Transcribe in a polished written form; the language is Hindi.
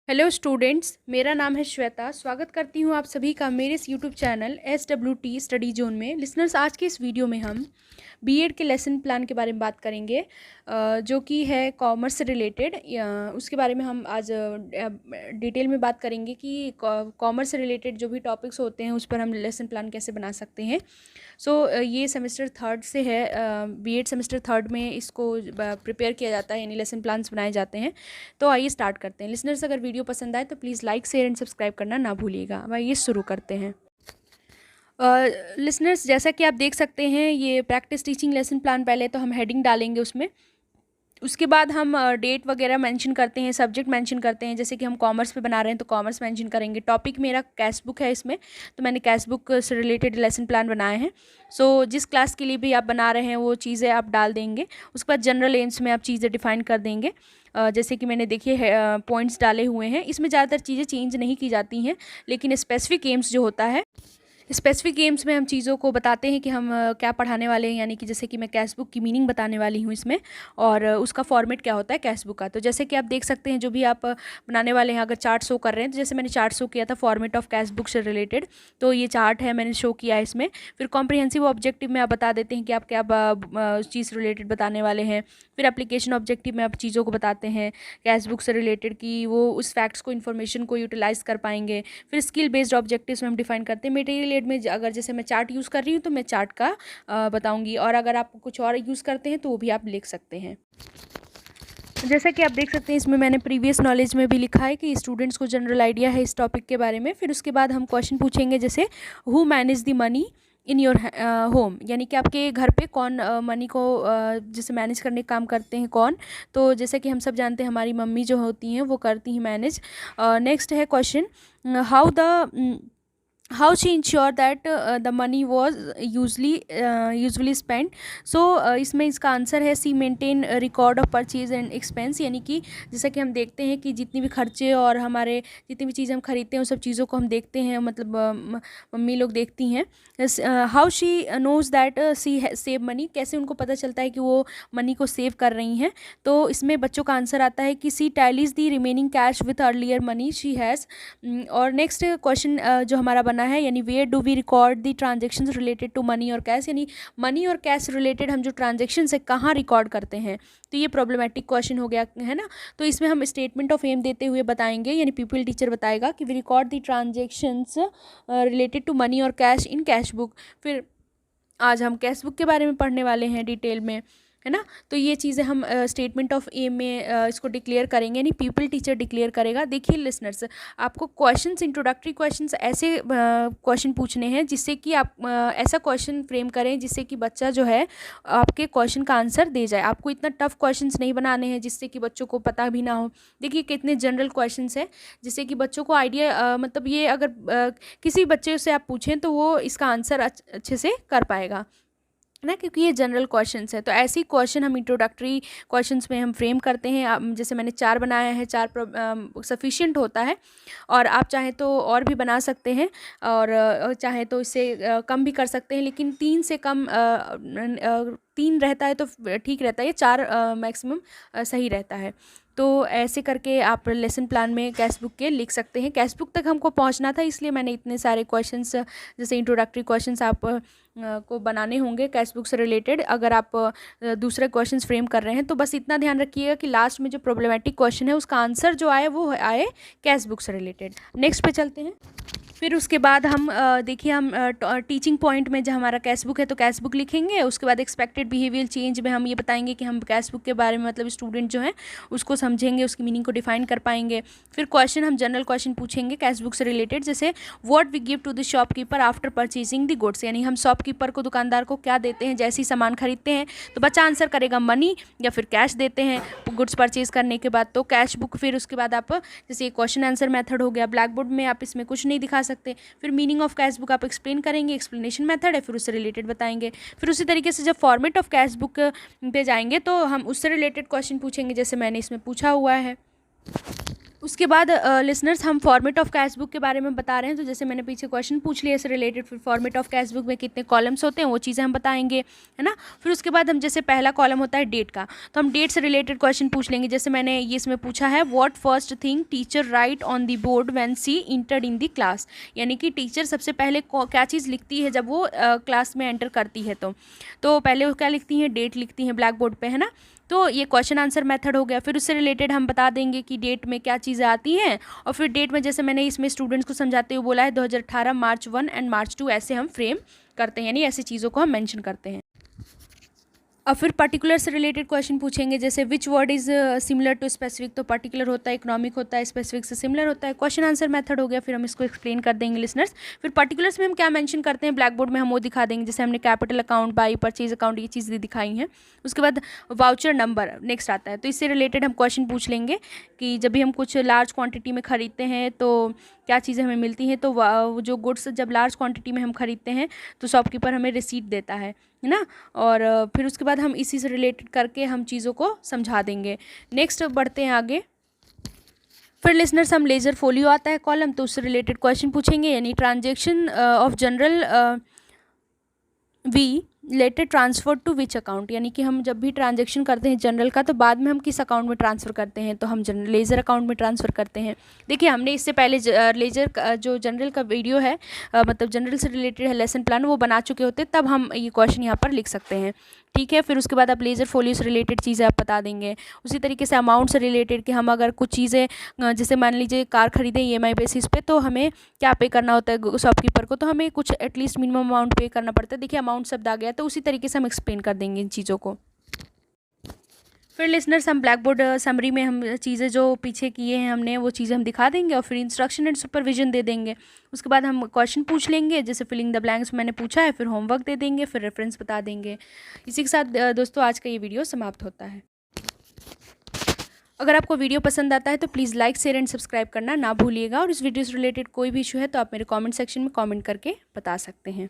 हेलो स्टूडेंट्स, मेरा नाम है श्वेता। स्वागत करती हूँ आप सभी का मेरे इस YouTube channel SWT study zone में। लिसनर्स, आज के इस वीडियो में हम बीएड के लेसन प्लान के बारे में बात करेंगे, जो कि है कॉमर्स से रिलेटेड। उसके बारे में हम आज डिटेल में बात करेंगे कि कॉमर्स से रिलेटेड जो भी टॉपिक्स होते हैं उस पर हम लेसन प्लान कैसे बना सकते हैं। ये सेमेस्टर थर्ड से है, बीएड सेमेस्टर थर्ड में इसको प्रिपेयर किया जाता है, यानी लेसन प्लान्स बनाए जाते हैं। तो आइए स्टार्ट करते हैं। लिसनर्स, अगर वीडियो पसंद आए तो please like share and subscribe करना ना भूलिएगा। अब आइए शुरू करते हैं। लिसनर्स, जैसा कि आप देख सकते हैं, ये प्रैक्टिस टीचिंग लेसन प्लान, पहले तो हम हेडिंग डालेंगे उसमें। उसके बाद हम डेट वगैरह मेंशन करते हैं, सब्जेक्ट मेंशन करते हैं। जैसे कि हम कॉमर्स पे बना रहे हैं तो कॉमर्स मेंशन करेंगे। टॉपिक मेरा कैश बुक है इसमें, तो मैंने कैश बुक से रिलेटेड लेसन प्लान बनाए हैं। जिस क्लास के लिए भी आप बना रहे हैं वो चीज़ें आप डाल देंगे। उसके बाद जनरल एम्स में आप चीज़ें डिफाइन कर देंगे। जैसे कि मैंने देखिए पॉइंट्स डाले हुए हैं। इसमें ज़्यादातर चीज़ें चेंज नहीं की जाती हैं, लेकिन स्पेसिफिक एम्स जो होता है, स्पेसिफिक गेम्स में हम चीज़ों को बताते हैं कि हम क्या पढ़ाने वाले हैं। यानी कि जैसे कि मैं कैश बुक की मीनिंग बताने वाली हूँ इसमें, और उसका फॉर्मेट क्या होता है कैश बुक का। तो जैसे कि आप देख सकते हैं, जो भी आप बनाने वाले हैं, अगर चार्ट शो कर रहे हैं तो जैसे मैंने चार्ट शो किया था फॉर्मेट ऑफ कैश बुक से रिलेटेड, तो ये चार्ट है, मैंने शो किया है इसमें। फिर कॉम्प्रिहेंसिव ऑब्जेक्टिव में आप बता देते हैं कि आप क्या उस चीज़ से रिलेटेड बताने वाले हैं। फिर एप्लीकेशन ऑब्जेक्टिव में आप चीज़ों को बताते हैं कैश बुक से रिलेटेड, कि वो उस फैक्ट्स को, इन्फॉर्मेशन को यूटिलाइज़ कर पाएंगे। फिर स्किल बेस्ड ऑब्जेक्टिव्स में हम डिफाइन करते हैं। मटेरियल एड में अगर जैसे मैं चार्ट यूज़ कर रही हूँ तो मैं चार्ट का बताऊंगी, और अगर आप कुछ और यूज़ करते हैं तो वो भी आप लिख सकते हैं। जैसा कि आप देख सकते हैं, इसमें मैंने प्रीवियस नॉलेज में भी लिखा है कि स्टूडेंट्स को जनरल आइडिया है इस टॉपिक के बारे में। फिर उसके बाद हम क्वेश्चन पूछेंगे, जैसे who manage the money in your home, यानी कि आपके घर पे कौन मनी को जैसे मैनेज करने का काम करते हैं, कौन। तो जैसे कि हम सब जानते हैं, हमारी मम्मी जो होती हैं वो करती हैं मैनेज। नेक्स्ट है question, how she ensure that the money was usually spent। इसमें इसका आंसर है C maintain record of purchase and expense. यानी कि जैसा कि हम देखते हैं कि जितनी भी खर्चे और हमारे जितनी भी चीज़ें हम खरीदते हैं उन सब चीज़ों को हम देखते हैं, मतलब मम्मी लोग देखती हैं। How she knows that she save money, कैसे उनको पता चलता है कि वो मनी को सेव कर रही हैं। तो इसमें बच्चों का आंसर आता है कि C tallies the remaining cash with earlier money she has. और नेक्स्ट क्वेश्चन जो हमारा बना है, यानी where do we record the transactions related to money और कैश, यानी मनी और कैश रिलेटेड हम जो ट्रांजेक्शन्स है कहाँ रिकॉर्ड करते हैं। तो ये प्रॉब्लमेटिक क्वेश्चन हो गया है ना। तो इसमें हम स्टेटमेंट ऑफ एम देते हुए बताएंगे, यानी पीपल टीचर बताएगा कि we record the transactions related to money और कैश इन कैश बुक। फिर आज हम कैश बुक के बारे में पढ़ने वाले हैं डिटेल में, है ना। तो ये चीज़ें हम स्टेटमेंट ऑफ एम में इसको डिक्लेयर करेंगे, यानी पीपल टीचर डिक्लेयर करेगा। देखिए लिसनर्स, आपको क्वेश्चंस, इंट्रोडक्टरी क्वेश्चंस ऐसे क्वेश्चन पूछने हैं जिससे कि आप ऐसा क्वेश्चन फ्रेम करें जिससे कि बच्चा जो है आपके क्वेश्चन का आंसर दे जाए। आपको इतना टफ क्वेश्चंस नहीं बनाने हैं जिससे कि बच्चों को पता भी ना हो। देखिए कितने जनरल क्वेश्चंस हैं जिससे कि बच्चों को आइडिया, मतलब ये अगर किसी बच्चे से आप पूछें तो वो इसका आंसर अच्छे से कर पाएगा ना, क्योंकि ये जनरल क्वेश्चंस है। तो ऐसी क्वेश्चन हम इंट्रोडक्टरी क्वेश्चंस में हम फ्रेम करते हैं। जैसे मैंने 4 बनाया है, 4 सफिशिएंट होता है, और आप चाहें तो और भी बना सकते हैं, और चाहे तो इससे कम भी कर सकते हैं, लेकिन 3 से कम 3 रहता है तो ठीक रहता है, ये 4 मैक्सिमम सही रहता है। तो ऐसे करके आप लेसन प्लान में कैश बुक के लिख सकते हैं। कैश बुक तक हमको पहुंचना था, इसलिए मैंने इतने सारे क्वेश्चंस, जैसे इंट्रोडक्टरी क्वेश्चंस आप को बनाने होंगे कैश बुक से रिलेटेड। अगर आप दूसरे क्वेश्चंस फ्रेम कर रहे हैं तो बस इतना ध्यान रखिएगा कि लास्ट में जो प्रॉब्लमेटिक क्वेश्चन है उसका आंसर जो आए वो आए कैश बुक से रिलेटेड। नेक्स्ट पे चलते हैं। फिर उसके बाद हम देखिए, हम टीचिंग पॉइंट में जो हमारा कैश बुक है तो कैश बुक लिखेंगे। उसके बाद एक्सपेक्टेड बिहेवियर चेंज में हम ये बताएंगे कि हम कैश बुक के बारे में, मतलब स्टूडेंट जो है उसको समझेंगे, उसकी मीनिंग को डिफाइन कर पाएंगे। फिर क्वेश्चन, हम जनरल क्वेश्चन पूछेंगे कैश बुक से रिलेटेड, जैसे what we give to the shopkeeper after purchasing the goods, यानी हम शॉपकीपर को, दुकानदार को क्या देते हैं जैसे ही सामान खरीदते हैं। तो बच्चा आंसर करेगा मनी या फिर कैश देते हैं गुड्स परचेज करने के बाद, तो कैश बुक। फिर उसके बाद आप, जैसे ये क्वेश्चन आंसर मेथड हो गया, ब्लैक बोर्ड में आप इसमें कुछ नहीं दिखा सकते। फिर मीनिंग ऑफ कैश बुक आप एक्सप्लेन करेंगे, एक्सप्लेनेशन मेथड है, फिर उससे रिलेटेड बताएंगे। फिर उसी तरीके से जब फॉर्मेट ऑफ कैश बुक पे जाएंगे तो हम उससे रिलेटेड क्वेश्चन पूछेंगे, जैसे मैंने इसमें पूछा हुआ है। उसके बाद लिसनर्स हम फॉर्मेट ऑफ कैश बुक के बारे में बता रहे हैं। तो जैसे मैंने पीछे क्वेश्चन पूछ लिया इससे रिलेटेड, फिर फॉर्मेट ऑफ कैश बुक में कितने कॉलम्स होते हैं वो चीज़ें हम बताएंगे, है ना। फिर उसके बाद हम जैसे पहला कॉलम होता है डेट का, तो हम डेट से रिलेटेड क्वेश्चन पूछ लेंगे। जैसे मैंने ये इसमें पूछा है, what first thing teacher right on the board when she entered in the class, यानी कि टीचर सबसे पहले क्या चीज़ लिखती है जब वो क्लास में एंटर करती है। तो पहले वो क्या लिखती हैं, डेट लिखती हैं ब्लैक बोर्ड पे, है ना। तो ये क्वेश्चन आंसर मेथड हो गया। फिर उससे रिलेटेड हम बता देंगे कि डेट में क्या चीज़ें आती हैं, और फिर डेट में जैसे मैंने इसमें स्टूडेंट्स को समझाते हुए बोला है 2018 मार्च 1 एंड मार्च 2, ऐसे हम फ्रेम करते हैं, यानी ऐसी चीज़ों को हम मेंशन करते हैं। अब फिर पर्टिकुलर से रिलेटेड क्वेश्चन पूछेंगे, जैसे which word is similar to specific, तो पर्टिकुलर होता है, इकोनॉमिक होता है, स्पेसिफिक से सिमिलर होता है। क्वेश्चन आंसर मेथड हो गया, फिर हम इसको एक्सप्लेन कर देंगे लिसनर्स। फिर पर्टिकुलर्स में हम क्या मेंशन करते हैं ब्लैक बोर्ड में हम वो दिखा देंगे, जैसे हमने capital account, by, purchase account, ये चीज़ें दिखाई हैं। उसके बाद वाउचर नंबर नेक्स्ट आता है, तो इससे रिलेटेड हम क्वेश्चन पूछ लेंगे कि जब भी हम कुछ लार्ज क्वान्टिटी में ख़रीदते हैं तो क्या चीज़ें हमें मिलती हैं। तो जो गुड्स जब लार्ज क्वान्टिटी में हम ख़रीदते हैं तो शॉपकीपर हमें रिसीट देता है ना। और फिर उसके बाद हम इसी से रिलेटेड करके हम चीज़ों को समझा देंगे। नेक्स्ट बढ़ते हैं आगे। फिर लिसनर्स हम लेजर फोलियो आता है कॉलम, तो उससे रिलेटेड क्वेश्चन पूछेंगे, यानी transaction of general we later transfer to which account, यानी कि हम जब भी ट्रांजेक्शन करते हैं जनरल का तो बाद में हम किस अकाउंट में ट्रांसफ़र करते हैं, तो हम जनरल लेज़र अकाउंट में ट्रांसफ़र करते हैं। देखिए हमने इससे पहले लेज़र जो जनरल का वीडियो है, मतलब जनरल से रिलेटेड है लेसन प्लान, वो बना चुके होते, तब हम ये क्वेश्चन यहाँ पर लिख सकते हैं, ठीक है। फिर उसके बाद आप लेज़र फोलियो से रिलेटेड चीज़ें आप बता देंगे। उसी तरीके से अमाउंट से रिलेटेड कि हम अगर कुछ चीज़ें जैसे मान लीजिए कार खरीदें EMI बेसिस पे, तो हमें क्या पे करना होता है शॉपकीपर को, तो हमें कुछ एटलीस्ट मिनिमम अमाउंट पे करना पड़ता है। देखिए अमाउंट शब्द आ गया, तो उसी तरीके से हम एक्सप्लेन कर देंगे इन चीज़ों को। फिर लिसनर्स हम ब्लैक बोर्ड समरी में हम चीज़ें जो पीछे किए हैं हमने वो चीज़ें हम दिखा देंगे, और फिर इंस्ट्रक्शन एंड सुपरविजन दे देंगे। उसके बाद हम क्वेश्चन पूछ लेंगे, जैसे फिलिंग द ब्लैंक्स मैंने पूछा है, फिर होमवर्क दे देंगे, फिर रेफरेंस बता देंगे। इसी के साथ दोस्तों आज का ये वीडियो समाप्त होता है। अगर आपको वीडियो पसंद आता है तो please like, share and subscribe करना ना भूलिएगा, और इस वीडियो से रिलेटेड कोई भी इशू है तो आप मेरे कमेंट सेक्शन में कमेंट करके बता सकते हैं।